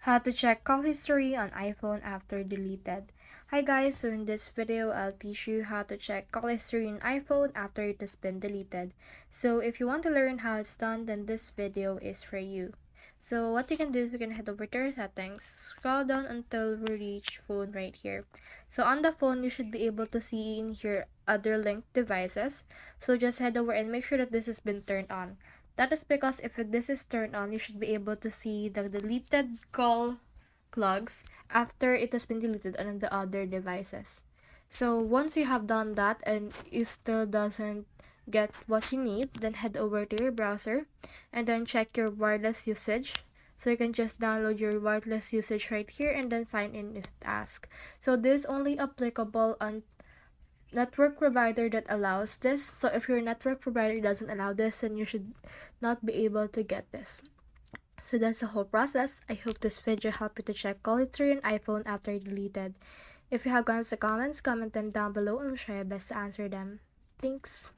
How to check call history on iPhone after deleted. Hi guys, so in this video I'll teach you how to check call history on iPhone after it has been deleted. So if you want to learn how it's done, then this video is for you. So what you can do is we can head over to your settings, scroll down until we reach phone right here. So on the phone you should be able to see in here other linked devices. So just head over and make sure that this has been turned on. That is because if this is turned on, you should be able to see the deleted call logs after it has been deleted on the other devices. So once you have done that and it still doesn't get what you need, then head over to your browser and then check your wireless usage. So you can just download your wireless usage right here and then sign in if asked. So this is only applicable on network provider that allows this. So if your network provider doesn't allow this, then you should not be able to get this. So that's the whole process. I hope this video helped you to check call history on iPhone after deleted. If you have comments, comment them down below and we'll try our best to answer them. Thanks.